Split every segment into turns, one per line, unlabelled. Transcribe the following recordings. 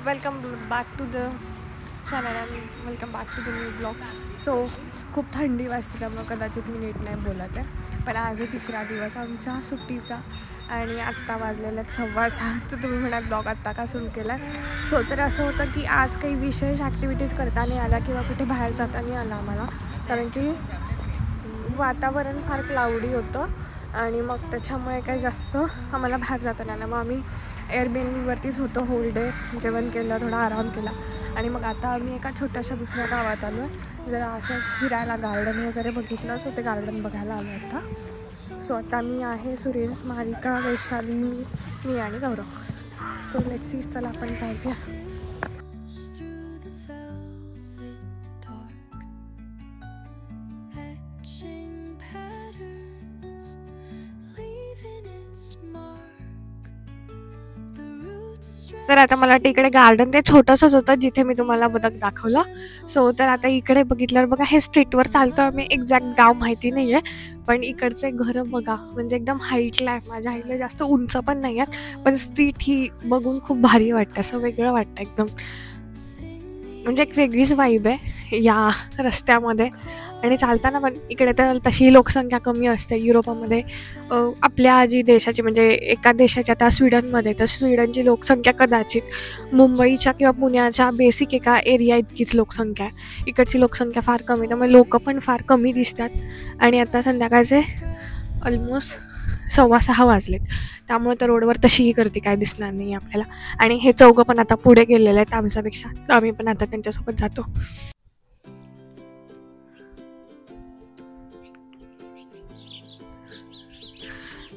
Welcome back to the channel and welcome back to the new blog. So खूप थंडी वाजते त्यामुळे कदाचित मी नीट नाही बोलत आहे, पण आज आहे तिसरा दिवस आमच्या सुट्टीचा आणि आत्ता वाजलेल्या 6:15. तर तुम्ही म्हणाल ब्लॉग आत्ता का सुरू केला. सो तर असं होतं की आज काही विशेष ॲक्टिव्हिटीज करता नाही आला किंवा कुठे बाहेर जाता नाही आला आम्हाला, कारण की वातावरण फार क्लाउडी होतं आणि मग त्याच्यामुळे काही जास्त आम्हाला बाहेर जाता नाही आलं. मग आम्ही एअरबीएनबीवरतीच होतो होल डे, जेवण केलं, थोडा आराम केला आणि मग आता आम्ही एका छोट्याशा दुसऱ्या गावात आलो आहे. जरा असंच फिरायला गार्डन वगैरे बघितलं, सो ते गार्डन बघायला आलो आता. सो आता मी आहे, सुरेश, मारिका, वैशाली, मी आणि गौरव. सो लेट्स सी, चला आपण जाऊया. तर आता मला वाटतं इकडे गार्डन ते छोटंसंच होतं जिथे मी तुम्हाला बदक दाखवलं. सो तर आता इकडे बघितल्यावर बघा, हे स्ट्रीटवर चालतो आम्ही, एक्झॅक्ट गाव माहिती नाही आहे, पण इकडचे घरं बघा, म्हणजे एकदम हाईटला आहे. माझ्या हाईटला जास्त उंच पण नाही आहेत, पण स्ट्रीट ही बघून खूप भारी वाटतं, असं वेगळं वाटतं एकदम. म्हणजे एक वेगळीच वाईब आहे या रस्त्यामध्ये. आणि चालताना पण इकडे तर तशी लोकसंख्या कमी असते. युरोपामध्ये आपल्या जी देशाची, म्हणजे एका देशाच्या त्या स्वीडनमध्ये, तर स्वीडनची लोकसंख्या कदाचित मुंबईच्या किंवा पुण्याच्या बेसिक एका एरिया इतकीच लोकसंख्या आहे. इकडची लोकसंख्या फार कमी, त्यामुळे लोक पण फार कमी दिसतात. आणि आता संध्याकाळचे ऑलमोस्ट 6:15 वाजलेत, त्यामुळे तर रोडवर तशीही गर्दी काय दिसणार नाही आपल्याला. आणि हे चौघं पण आता पुढे गेलेले आहेत आमच्यापेक्षा, तर आम्ही पण आता त्यांच्यासोबत जातो.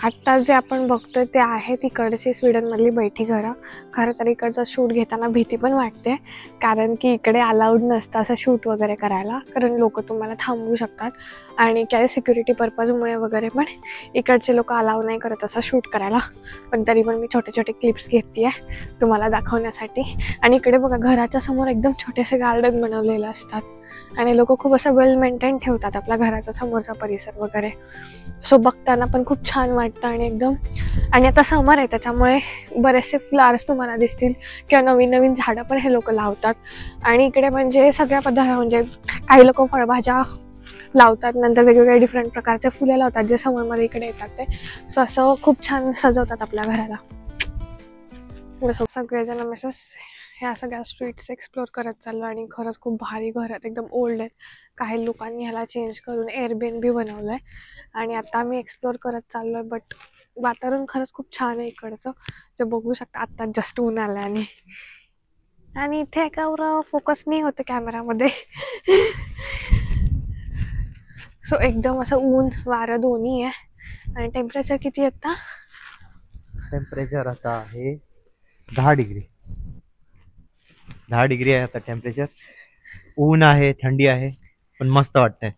आत्ता जे आपण बघतोय ते आहे तिकडची स्वीडनमधली बैठी घरं. खरं तर इकडचं शूट घेताना भीती पण वाटते, कारण की इकडे अलाउड नसतं असं शूट वगैरे करायला, कारण लोक तुम्हाला थांबवू शकतात आणि काय सिक्युरिटी पर्पजमुळे वगैरे पण इकडचे लोक अलाव नाही करत असं शूट करायला. पण तरी पण मी छोटे छोटे क्लिप्स घेते आहे तुम्हाला दाखवण्यासाठी. आणि इकडे बघा, घराच्या समोर एकदम छोटेसे गार्डन बनवलेले असतात आणि लोक खूप असं वेल मेंटेन ठेवतात आपल्या घराच्या समोरचा परिसर वगैरे. सो बघताना पण खूप छान वाटतं आणि एकदम. आणि आता समर आहे त्याच्यामुळे बरेचसे फ्लावर्स तुम्हाला दिसतील किंवा नवीन नवीन झाडं पण हे लोक लावतात. आणि इकडे म्हणजे सगळ्या पदार्थ, म्हणजे काही लोक फळभाज्या लावतात, नंतर वेगवेगळ्या डिफरंट प्रकारचे फुलं लावतात जे समरमध्ये इकडे येतात ते. सो असं खूप छान सजवतात आपल्या घराला. सगळेजण मेसेस ह्या सगळ्या स्ट्रीट्स एक्सप्लोर करत चाललो आणि खरंच खूप भारी घर आहेत, एकदम ओल्ड आहेत. काही लोकांनी ह्याला चेंज करून एअरबीएनबी बनवलं आहे आणि आता आम्ही एक्सप्लोर करत चाललो आहे. बट वातावरण खरंच खूप छान आहे इकडचं, जे बघू शकता. आत्ता जस्ट ऊन आलं आणि इथे एकावर फोकस नाही होतं कॅमेरामध्ये. सो एकदम असं ऊन वारं दोन्ही आहे. आणि टेम्परेचर किती आता?
टेम्परेचर आता आहे 10 डिग्री. 10 डिग्री आहे आता टेम्परेचर. ऊन आहे, थंडी आहे, पण मस्त वाटतंय.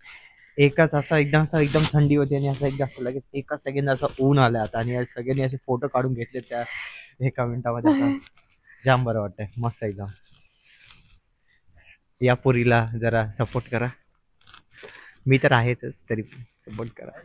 एकाच असं एकदम थंडी होती आणि असं एकदा असं लगेच एका सेकंड असं ऊन आलं आता, आणि सगळ्यांनी असे फोटो काढून घेतले त्या एका मिनिटामध्ये. असं जाम बरं वाटतंय, मस्त एकदम. या पुरीला जरा सपोर्ट करा, मी तर आहेतच, तरी सपोर्ट करा.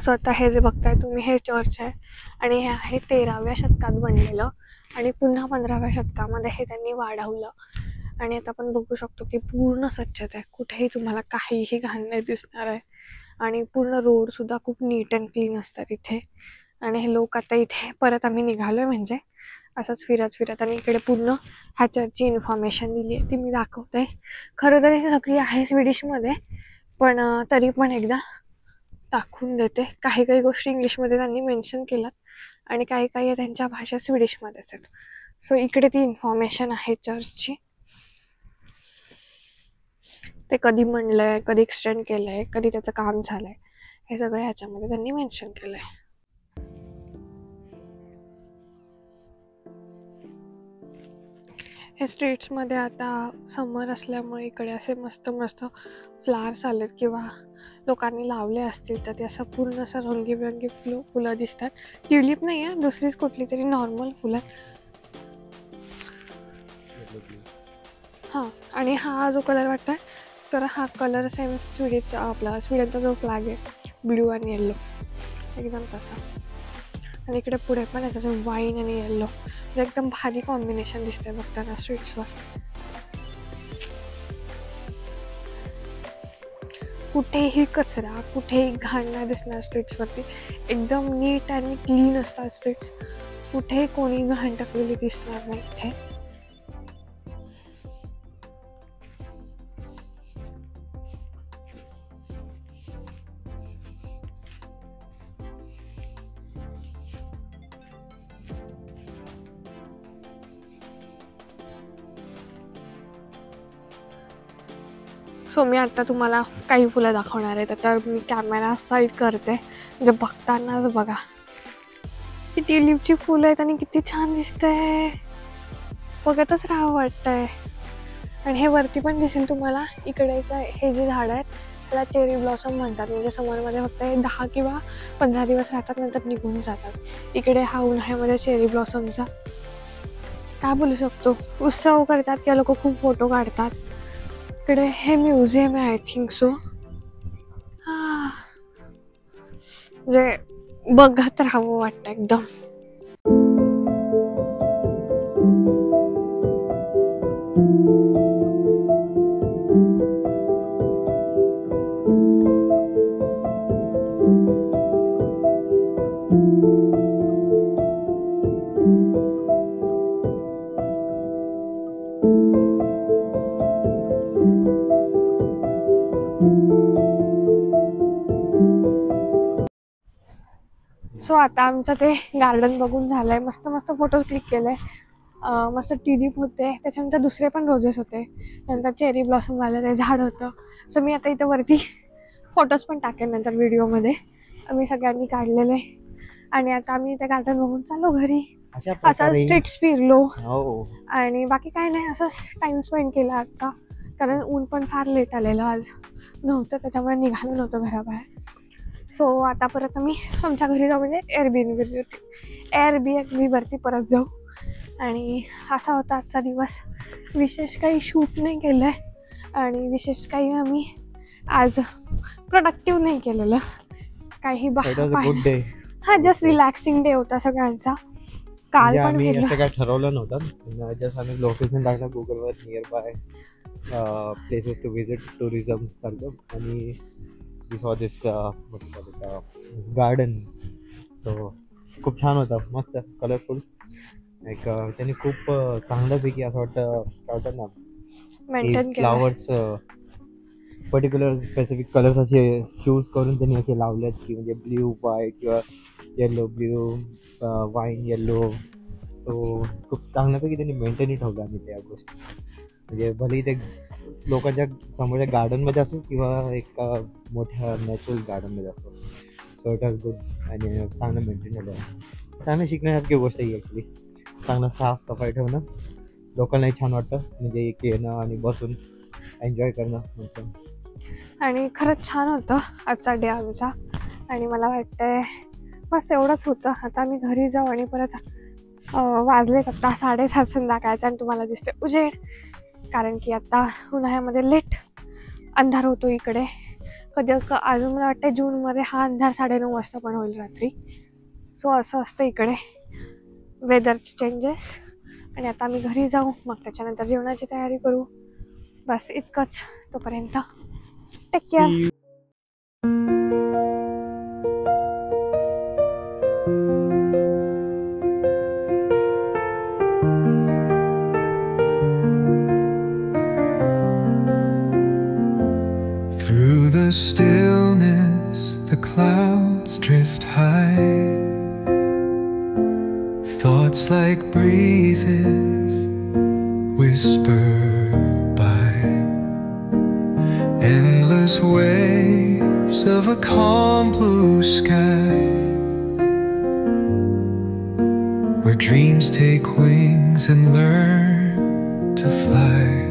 सो आता हे जे बघताय तुम्ही, हे चर्च आहे आणि हे आहे 13व्या शतकात बनलेलं आणि पुन्हा 15व्या शतकामध्ये हे त्यांनी वाढवलं. आणि आता आपण बघू शकतो की पूर्ण स्वच्छता आहे, कुठेही तुम्हाला काहीही घाण नाही दिसणार आहे. आणि पूर्ण रोड सुद्धा खूप नीट अँड क्लीन असतात इथे. आणि हे लोक आता इथे परत आम्ही निघालोय म्हणजे असंच फिरत फिरत. आणि इकडे पूर्ण ह्याच्याची इन्फॉर्मेशन दिली आहे ती मी दाखवते. खरं तर हे सगळी आहे स्वीडिशमध्ये, पण तरी पण एकदा दाखवून देते. काही काही गोष्टी इंग्लिशमध्ये त्यांनी मेन्शन केल्यात आणि काही काही त्यांच्या भाषा स्वीडिशमध्येच आहेत. सो इकडे ती इन्फॉर्मेशन आहे चर्चची. ते कधी म्हणलंय, कधी एक्सटेंड केलंय, कधी त्याचं काम झालंय, हे सगळं ह्याच्यामध्ये त्यांनी मेन्शन केलंय. हे स्ट्रीट्समध्ये आता समर असल्यामुळे इकडे असे मस्त मस्त फ्लावर्स आलेत किंवा लोकांनी लावले असतील तर ते असं पूर्ण असं रंगीबेरंगी फुलं दिसतात. ट्युलिप नाही आहे, दुसरीच कुठली तरी नॉर्मल फुलं. हां, आणि हा जो कलर वाटतोय तर हा कलर सेम आपला स्वीडनचा जो फ्लॅग आहे, ब्ल्यू आणि येल्लो एकदम तसा. आणि इकडे पुढे पण आहे त्याचं वाईन आणि येल्लो, म्हणजे एकदम भारी कॉम्बिनेशन दिसतंय बघताना स्ट्रीट्सवर. कुठेही कचरा, कुठेही घाण नाही दिसणार स्ट्रीट्सवरती. एकदम नीट आणि क्लीन असतात स्ट्रीट्स. कुठेही कोणी घाण टाकलेली दिसणार नाही इथे. सो मी आता तुम्हाला काही फुलं दाखवणार आहे, तर मी कॅमेरा साईड करते. म्हणजे बघतानाच बघा ती ट्युलिपची फुलं आहेत आणि किती छान दिसतंय, बघतच राहावं वाटतंय. आणि हे वरती पण दिसेल तुम्हाला. इकडेच हे जे झाड आहेत त्याला चेरी ब्लॉसम म्हणतात. म्हणजे समरमध्ये फक्त 10 किंवा 15 दिवस राहतात, नंतर निघून जातात. इकडे हा उन्हाळ्यामध्ये चेरी ब्लॉसमचा काय बोलू शकतो उत्सव करतात किंवा लोक खूप फोटो काढतात. इकडे हे म्युझियम आहे आय थिंक सो. म्हणजे बघत राहावं वाटतं एकदम. सो आता आमचं ते गार्डन बघून झालंय. मस्त मस्त फोटोज क्लिक केले. मस्त ट्युलिप होते, त्याच्यानंतर दुसरे पण रोजेस होते, नंतर चेरी ब्लॉसम वालं ते झाड होतं. सो मी आता इथं वरती फोटोज पण टाकेन नंतर व्हिडिओमध्ये, आम्ही सगळ्यांनी काढलेले. आणि आता आम्ही ते गार्डन बघून चाललो घरी. असं स्ट्रीट्स फिरलो आणि बाकी काय नाही, असंच टाइम स्पेंड केला आता. कारण ऊन पण फार लेट आलेलं आज नव्हतं, त्याच्यामुळे निघालो नव्हतं घराबाहेर. सो आता परत आम्ही आमच्या घरी जाऊ, म्हणजे एअरबीएनबीवरती परत जाऊ. आणि असा होता आजचा दिवस. विशेष काही शूट नाही केलं आहे आणि विशेष काही आम्ही आज प्रोडक्टिव्ह नाही केलेलं काही. हा, जस्ट रिलॅक्सिंग डे होता सगळ्यांचा. काल पण
असं काय ठरवलं नव्हतं, जस्ट आम्ही लोकेशन टाकलं गुगलवर nearby places to visit tourism सारखं. आणि वी सॉ दिस गार्डन. सो खूप छान होता, मस्त कलरफुल. एक त्यांनी खूप चांगल्यापैकी असं वाटतं काय होतं ना,
maintain
flowers particular specific colours असे चूज करून त्यांनी असे लावलेत की म्हणजे ब्ल्यू व्हाईट किंवा येल्लो ब्ल्यू वाईन येल्लो. तो खूप चांगल्यापैकी त्यांनी मेंटेनही ठेवलं आणि त्या गोष्टी. म्हणजे भलेही ते लोकांच्या समोरच्या गार्डनमध्ये असो किंवा एक मोठ्या नॅचरल गार्डनमध्ये असो. सो इट वॉज गुड आणि चांगलं मेंटेन ठेवलं. चांगलं शिकण्यासारखी गोष्ट आहे ॲक्च्युली. चांगलं साफसफाई ठेवणं लोकांनाही छान वाटतं, म्हणजे एक येणं आणि बसून एन्जॉय करणं.
आणि खरंच छान होतं आजचा डे आमचा. आणि मला वाटतंय बस एवढंच होतं. आता मी घरी जाऊ आणि परत वाजलेत आता 7:30 संध्याकाळचा आणि तुम्हाला दिसते उजेड. कारण की आता उन्हाळ्यामध्ये लेट अंधार होतो इकडे. कधी अजून मला वाटतं जूनमध्ये हा अंधार 9:30 वाजता पण होईल रात्री. सो असं असतं इकडे वेदरचे चेंजेस. आणि आता आम्ही घरी जाऊ, मग त्याच्यानंतर जेवणाची तयारी करू. बस इतकंच. तोपर्यंत take care.
the stillness, the clouds drift high. Thoughts like breezes whisper by. Endless waves of a calm blue sky, where dreams take wings and learn to fly.